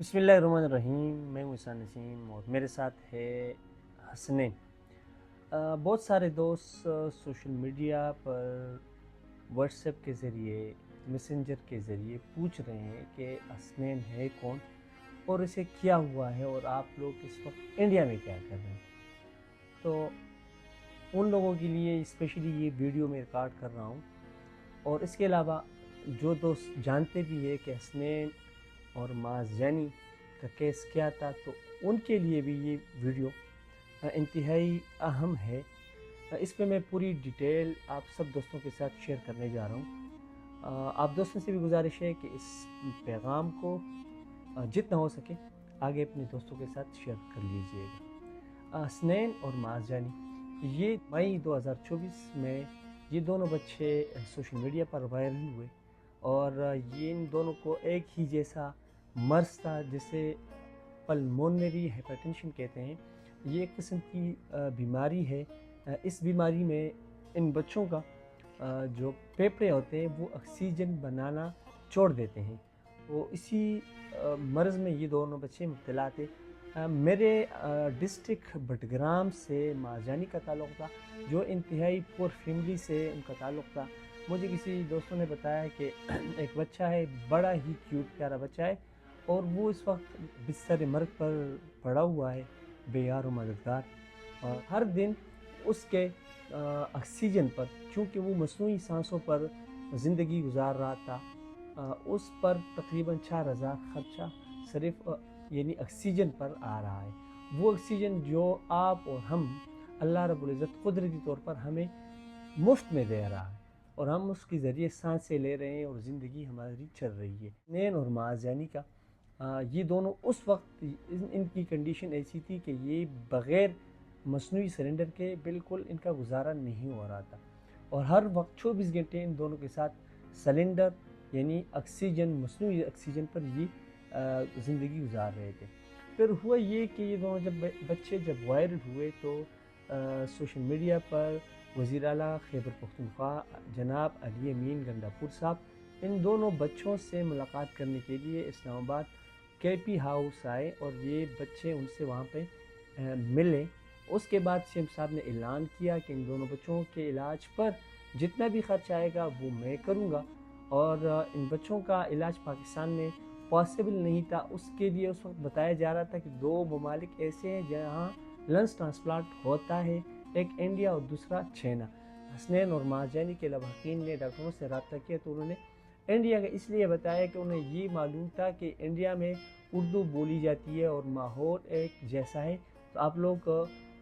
बिस्मिल्लाहिर्रहमानिर्रहीम। मैं हूं ईसा नसीम और मेरे साथ है हसनैन। बहुत सारे दोस्त सोशल मीडिया पर व्हाट्सएप के ज़रिए, मैसेंजर के ज़रिए पूछ रहे हैं कि हसनैन है कौन और इसे क्या हुआ है और आप लोग इस वक्त इंडिया में क्या कर रहे हैं। तो उन लोगों के लिए स्पेशली ये वीडियो मैं रिकॉर्ड कर रहा हूँ। और इसके अलावा जो दोस्त जानते भी है कि हसनैन और माज़ का केस क्या था, तो उनके लिए भी ये वीडियो इंतहाई अहम है। इस पे मैं पूरी डिटेल आप सब दोस्तों के साथ शेयर करने जा रहा हूँ। आप दोस्तों से भी गुजारिश है कि इस पैगाम को जितना हो सके आगे अपने दोस्तों के साथ शेयर कर लीजिएगा। हसनैन और माज़ ये मई 2024 में ये दोनों बच्चे सोशल मीडिया पर वायरल हुए और ये इन दोनों को एक ही जैसा मर्ज़ था जिसे पल्मोनरी हाइपरटेंशन कहते हैं। ये एक किस्म की बीमारी है। इस बीमारी में इन बच्चों का जो फेफड़े होते हैं वो ऑक्सीजन बनाना छोड़ देते हैं। तो इसी मर्ज़ में ये दोनों बच्चे मुब्तला थे। मेरे डिस्ट्रिक्ट बटग्राम से माज़ानी का ताल्लुक़ था, जो इंतहाई पुअर फैमिली से उनका ताल्लुक़ था। मुझे किसी दोस्तों ने बताया कि एक बच्चा है, बड़ा ही क्यूट प्यारा बच्चा है और वो इस वक्त बिस्तर मर्ग पर पड़ा हुआ है, बेयार और मददगार। और हर दिन उसके ऑक्सीजन पर, चूँकि वो मसनूई सांसों पर ज़िंदगी गुजार रहा था, उस पर तकरीबन 4000 खर्चा सिर्फ यानी ऑक्सीजन पर आ रहा है। वो ऑक्सीजन जो आप और हम, अल्लाह रब्बुल इज़्ज़त कुदरती तौर पर हमें मुफ्त में दे रहा है और हम उसके ज़रिए सांसें ले रहे हैं और ज़िंदगी हमारी चल रही है। नैन और माज़ का ये दोनों उस वक्त इनकी कंडीशन ऐसी थी कि ये बग़ैर मसनूई सिलेंडर के बिल्कुल इनका गुजारा नहीं हो रहा था और हर वक्त 24 घंटे इन दोनों के साथ सिलेंडर यानी ऑक्सीजन, मसनूई ऑक्सीजन पर ये ज़िंदगी गुजार रहे थे। फिर हुआ ये कि ये दोनों बच्चे जब वायरल हुए तो सोशल मीडिया पर वज़ीर आला खैबर पख्तूनख्वा जनाब अली अमीन गंडापुर साहब इन दोनों बच्चों से मुलाकात करने के लिए इस्लामाबाद केपी हाउस आए और ये बच्चे उनसे वहाँ पे मिले। उसके बाद सीएम साहब ने ऐलान किया कि इन दोनों बच्चों के इलाज पर जितना भी खर्च आएगा वो मैं करूँगा। और इन बच्चों का इलाज पाकिस्तान में पॉसिबल नहीं था। उसके लिए उस वक्त बताया जा रहा था कि 2 ममालिक ऐसे हैं जहाँ लंग्स ट्रांसप्लांट होता है, एक इंडिया और दूसरा चाइना। हसनैन और माज़ानी के लवाकिन ने डॉक्टरों से रब्ता किया तो उन्होंने इंडिया का इसलिए बताया कि उन्हें ये मालूम था कि इंडिया में उर्दू बोली जाती है और माहौल एक जैसा है, तो आप लोग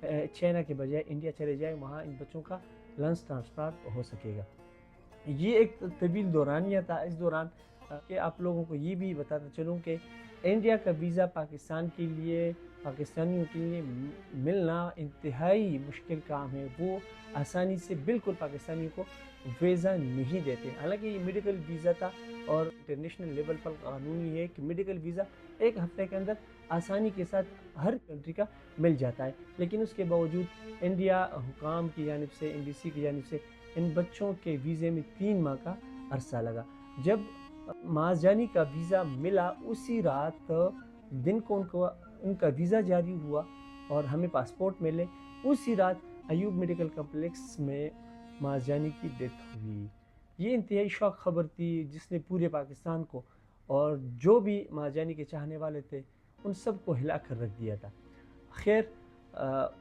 चाइना के बजाय इंडिया चले जाए, वहाँ इन बच्चों का लंग्स ट्रांसप्लांट हो सकेगा। ये एक तवील दौरानिया था। इस दौरान कि आप लोगों को ये भी बताता चलूँ कि इंडिया का वीज़ा पाकिस्तान के लिए, पाकिस्तानियों के लिए मिलना इंतहाई मुश्किल काम है। वो आसानी से बिल्कुल पाकिस्तानियों को वीज़ा नहीं देते। हालांकि ये मेडिकल वीज़ा था और इंटरनेशनल लेवल पर कानूनी है कि मेडिकल वीज़ा 1 हफ्ते के अंदर आसानी के साथ हर कंट्री का मिल जाता है। लेकिन उसके बावजूद इंडिया हुकाम की जानिब से, एम्बेसी की जानिब से इन बच्चों के वीज़े में 3 माह का अरसा लगा। जब माज़ानी का वीज़ा मिला उसी रात दिन को उनका वीज़ा जारी हुआ और हमें पासपोर्ट मिले। उसी रात अयूब मेडिकल कम्प्लेक्स में माज़ानी की डेथ हुई। ये इंतहाई शौक खबर थी जिसने पूरे पाकिस्तान को और जो भी माज़ानी के चाहने वाले थे उन सब को हिला कर रख दिया था। खैर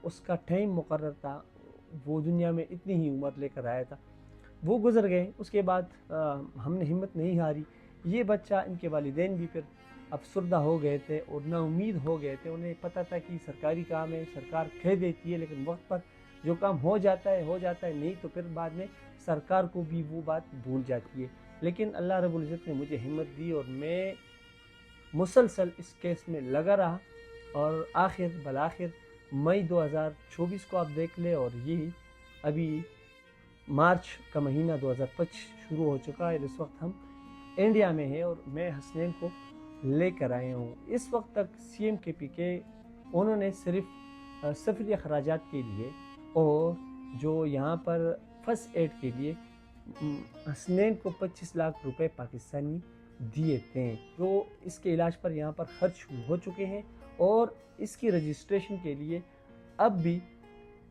उसका टाइम मुकर्रर था, वो दुनिया में इतनी ही उम्र लेकर आया था, वो गुज़र गए। उसके बाद हमने हिम्मत नहीं हारी। ये बच्चा, इनके वालिदैन भी फिर अफसरदा हो गए थे और नाउमीद हो गए थे। उन्हें पता था कि सरकारी काम है, सरकार कह देती है, लेकिन वक्त पर जो काम हो जाता है, नहीं तो फिर बाद में सरकार को भी वो बात भूल जाती है। लेकिन अल्लाह रब्बुल इज़्ज़त ने मुझे हिम्मत दी और मैं मुसलसल इस केस में लगा रहा और आखिर बलाखिर मई 2024 को आप देख ले और ये अभी मार्च का महीना 2025 शुरू हो चुका है। इस वक्त हम इंडिया में हैं और मैं हसनैन को लेकर आया हूँ। इस वक्त तक सीएम KPK उन्होंने सिर्फ सफरी अखराजात के लिए और जो यहाँ पर फर्स्ट एड के लिए हसनैन को 25 लाख रुपए पाकिस्तानी دیے تھے جو اس کے علاج پر یہاں پر خرچ ہو چکے ہیں، اور اس کی رجسٹریشن کے لیے اب بھی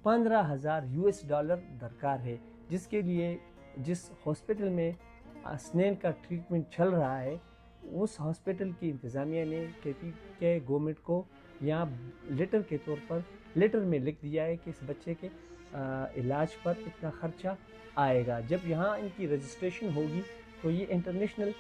$15,000 درکار ہے، جس کے لیے جس ہاسپٹل میں اسنین کا ٹریٹمنٹ چل رہا ہے اس ہاسپٹل کی انتظامیہ نے کہتی کہ گورنمنٹ کو یہاں لیٹر کے طور پر لیٹر میں لکھ دیا ہے کہ اس بچے کے علاج پر اتنا خرچہ آئے گا۔ جب یہاں ان کی رجسٹریشن ہوگی تو یہ انٹرنیشنل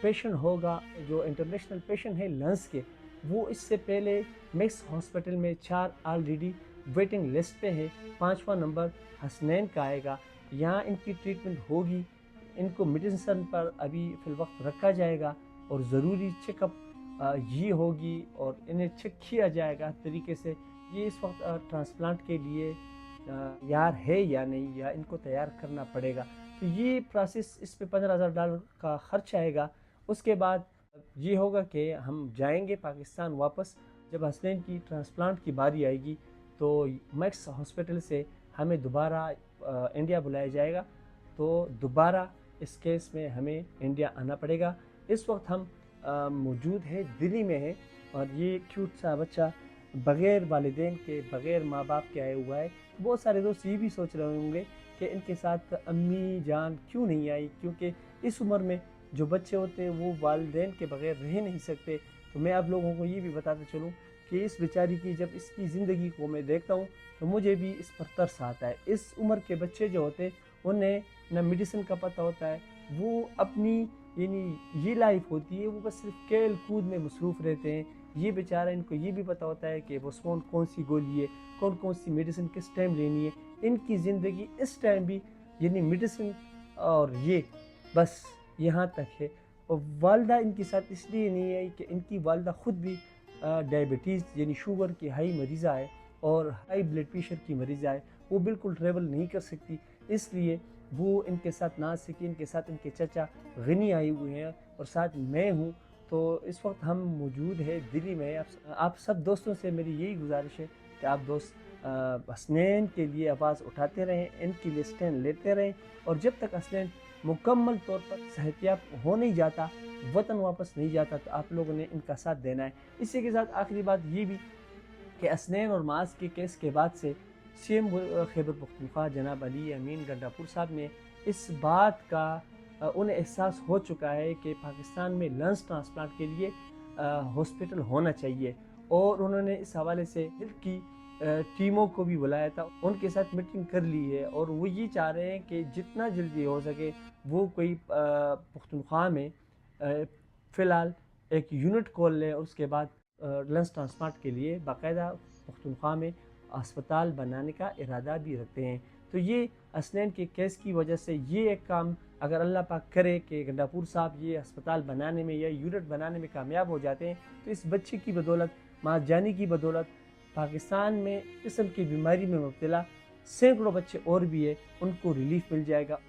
پیشنٹ ہوگا، جو انٹرنیشنل پیشنٹ ہے لنس کے، وہ اس سے پہلے میکس ہاسپٹل میں 4 آلریڈی ویٹنگ لسٹ پہ ہے، 5واں نمبر حسنین کا آئے گا۔ یہاں ان کی ٹریٹمنٹ ہوگی، ان کو میڈیسن پر ابھی فی الوقت رکھا جائے گا، اور ضروری چیک اپ یہ ہوگی اور انہیں چیک کیا جائے گا ہر طریقے سے یہ اس وقت ٹرانسپلانٹ کے لیے تیار ہے یا نہیں، یا ان کو تیار کرنا پڑے گا۔ تو یہ پروسیس، اس پہ $15,000 کا خرچ آئے گا۔ اس کے بعد یہ ہوگا کہ ہم جائیں گے پاکستان واپس، جب حسنین کی ٹرانسپلانٹ کی باری آئے گی تو میکس ہاسپٹل سے ہمیں دوبارہ انڈیا بلایا جائے گا، تو دوبارہ اس کیس میں ہمیں انڈیا آنا پڑے گا۔ اس وقت ہم موجود ہیں دلی میں ہیں، اور یہ کیوٹ سا بچہ بغیر والدین کے، بغیر ماں باپ کے آیا ہوا ہے۔ بہت سارے دوست یہ بھی سوچ رہے ہوں گے کہ ان کے ساتھ امی جان کیوں نہیں آئی، کیونکہ اس عمر میں جو بچے ہوتے ہیں وہ والدین کے بغیر رہ نہیں سکتے۔ تو میں آپ لوگوں کو یہ بھی بتاتا چلوں کہ اس بیچاری کی جب اس کی زندگی کو میں دیکھتا ہوں تو مجھے بھی اس پر ترس آتا ہے۔ اس عمر کے بچے جو ہوتے ہیں انہیں نہ میڈیسن کا پتہ ہوتا ہے، وہ اپنی یعنی یہ لائف ہوتی ہے، وہ بس صرف کھیل کود میں مصروف رہتے ہیں۔ یہ بیچارہ ان کو یہ بھی پتہ ہوتا ہے کہ وہ کون سی گولی ہے، کون سی میڈیسن کس ٹائم لینی ہے۔ ان کی زندگی اس ٹائم بھی یعنی میڈیسن اور یہ بس یہاں تک ہے۔ اور والدہ ان کے ساتھ اس لیے نہیں آئی کہ ان کی والدہ خود بھی ڈائبٹیز یعنی شوگر کی ہائی مریضہ ہے اور ہائی بلڈ پریشر کی مریضہ ہے، وہ بالکل ٹریول نہیں کر سکتی، اس لیے وہ ان کے ساتھ نہ آ سکی۔ ان کے ساتھ ان کے چچا غنی آئے ہوئے ہیں اور ساتھ میں ہوں۔ تو اس وقت ہم موجود ہیں دلی میں۔ آپ سب دوستوں سے میری یہی گزارش ہے کہ آپ دوست حسنین کے لیے آواز اٹھاتے رہیں، ان کی لسٹیں لیتے رہیں، اور جب تک حسنین مکمل طور پر صحتیاب ہو نہیں جاتا، وطن واپس نہیں جاتا، تو آپ لوگوں نے ان کا ساتھ دینا ہے۔ اسی کے ساتھ آخری بات یہ بھی کہ حسنین اور معاذ کے کیس کے بعد سے سی ایم خیبر پختونخوا جناب علی امین گنڈاپور صاحب نے اس بات کا انہیں احساس ہو چکا ہے کہ پاکستان میں لنس ٹرانسپلانٹ کے لیے ہاسپٹل ہونا چاہیے، اور انہوں نے اس حوالے سے ہیلتھ کی ٹیموں کو بھی بلایا تھا، ان کے ساتھ میٹنگ کر لی ہے، اور وہ یہ چاہ رہے ہیں کہ جتنا جلدی ہو سکے وہ کوئی پختونخوا میں فی الحال ایک یونٹ کھول لیں، اور اس کے بعد لنس ٹرانسپلانٹ کے لیے باقاعدہ پختونخوا میں اسپتال بنانے کا ارادہ بھی رکھتے ہیں۔ تو یہ حسنین کے کیس کی وجہ سے یہ ایک کام اگر اللہ پاک کرے کہ گنڈاپور صاحب یہ اسپتال بنانے میں یا یونٹ بنانے میں کامیاب ہو جاتے ہیں، تو اس بچے کی بدولت، ماں جانی کی بدولت، پاکستان میں قسم کی بیماری میں مبتلا سینکڑوں بچے اور بھی ہیں، ان کو ریلیف مل جائے گا۔